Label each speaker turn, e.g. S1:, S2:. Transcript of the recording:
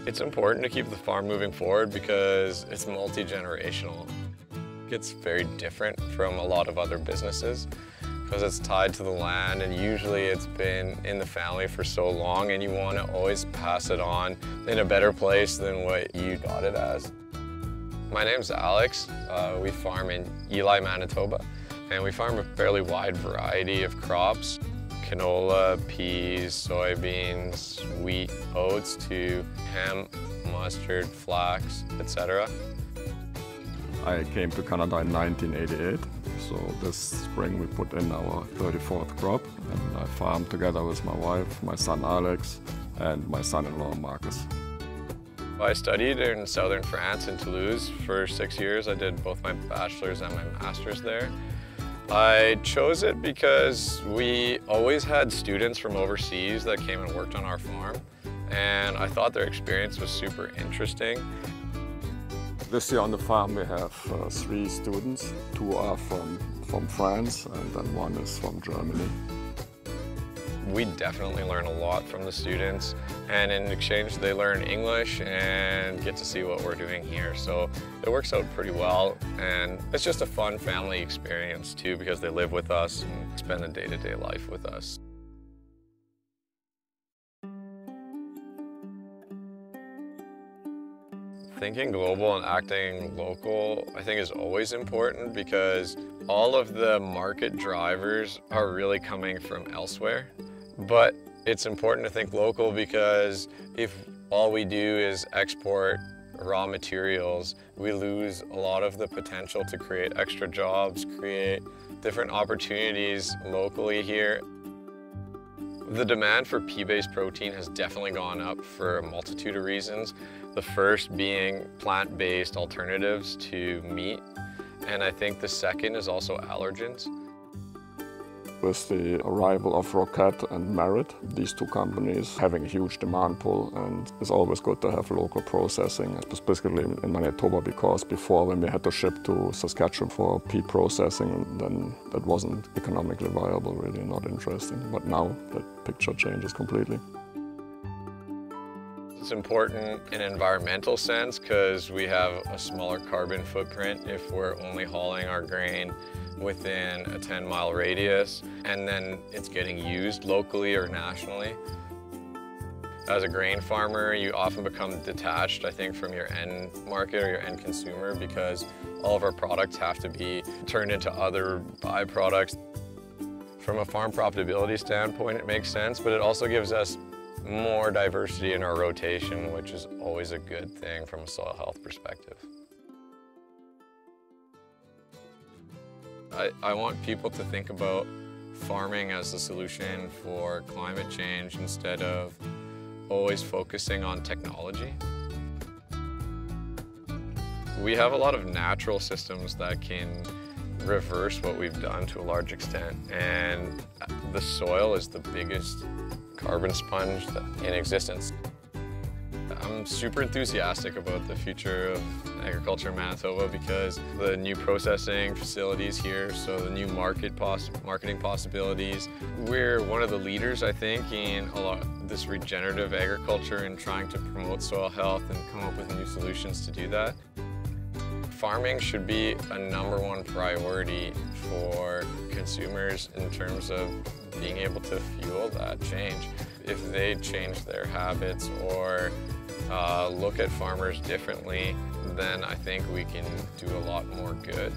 S1: It's important to keep the farm moving forward because it's multi-generational. It's very different from a lot of other businesses because it's tied to the land, and usually it's been in the family for so long, and you want to always pass it on in a better place than what you got it as. My name's Alex. We farm in Ely, Manitoba, and we farm a fairly wide variety of crops. Canola, peas, soybeans, wheat, oats to hemp, mustard, flax, etc.
S2: I came to Canada in 1988, so this spring we put in our 34th crop, and I farmed together with my wife, my son Alex, and my son-in-law Marcus.
S1: I studied in southern France in Toulouse for 6 years. I did both my bachelor's and my master's there. I chose it because we always had students from overseas that came and worked on our farm, and I thought their experience was super interesting.
S2: This year on the farm we have 3 students. 2 are from France and then 1 is from Germany.
S1: We definitely learn a lot from the students, and in exchange they learn English and get to see what we're doing here. So it works out pretty well, and it's just a fun family experience too because they live with us and spend the day-to-day life with us. Thinking global and acting local, I think, is always important because all of the market drivers are really coming from elsewhere. But it's important to think local because if all we do is export raw materials, we lose a lot of the potential to create extra jobs, create different opportunities locally here. The demand for pea-based protein has definitely gone up for a multitude of reasons. The first being plant-based alternatives to meat, and I think the second is also allergens.
S2: With the arrival of Rocket and Merit, these 2 companies having a huge demand pull, and it's always good to have local processing, specifically in Manitoba, because before when we had to ship to Saskatchewan for pea processing, then that wasn't economically viable, really not interesting. But now that picture changes completely.
S1: It's important in an environmental sense because we have a smaller carbon footprint if we're only hauling our grain within a 10-mile radius, and then it's getting used locally or nationally. As a grain farmer, you often become detached, I think, from your end market or your end consumer because all of our products have to be turned into other byproducts. From a farm profitability standpoint, it makes sense, but it also gives us more diversity in our rotation, which is always a good thing from a soil health perspective. I want people to think about farming as a solution for climate change instead of always focusing on technology. We have a lot of natural systems that can reverse what we've done to a large extent, and the soil is the biggest carbon sponge in existence. I'm super enthusiastic about the future of agriculture in Manitoba because the new processing facilities here, so the new marketing possibilities. We're one of the leaders, I think, in a lot of this regenerative agriculture and trying to promote soil health and come up with new solutions to do that. Farming should be a #1 priority for consumers in terms of being able to fuel that change. If they change their habits or look at farmers differently, then I think we can do a lot more good.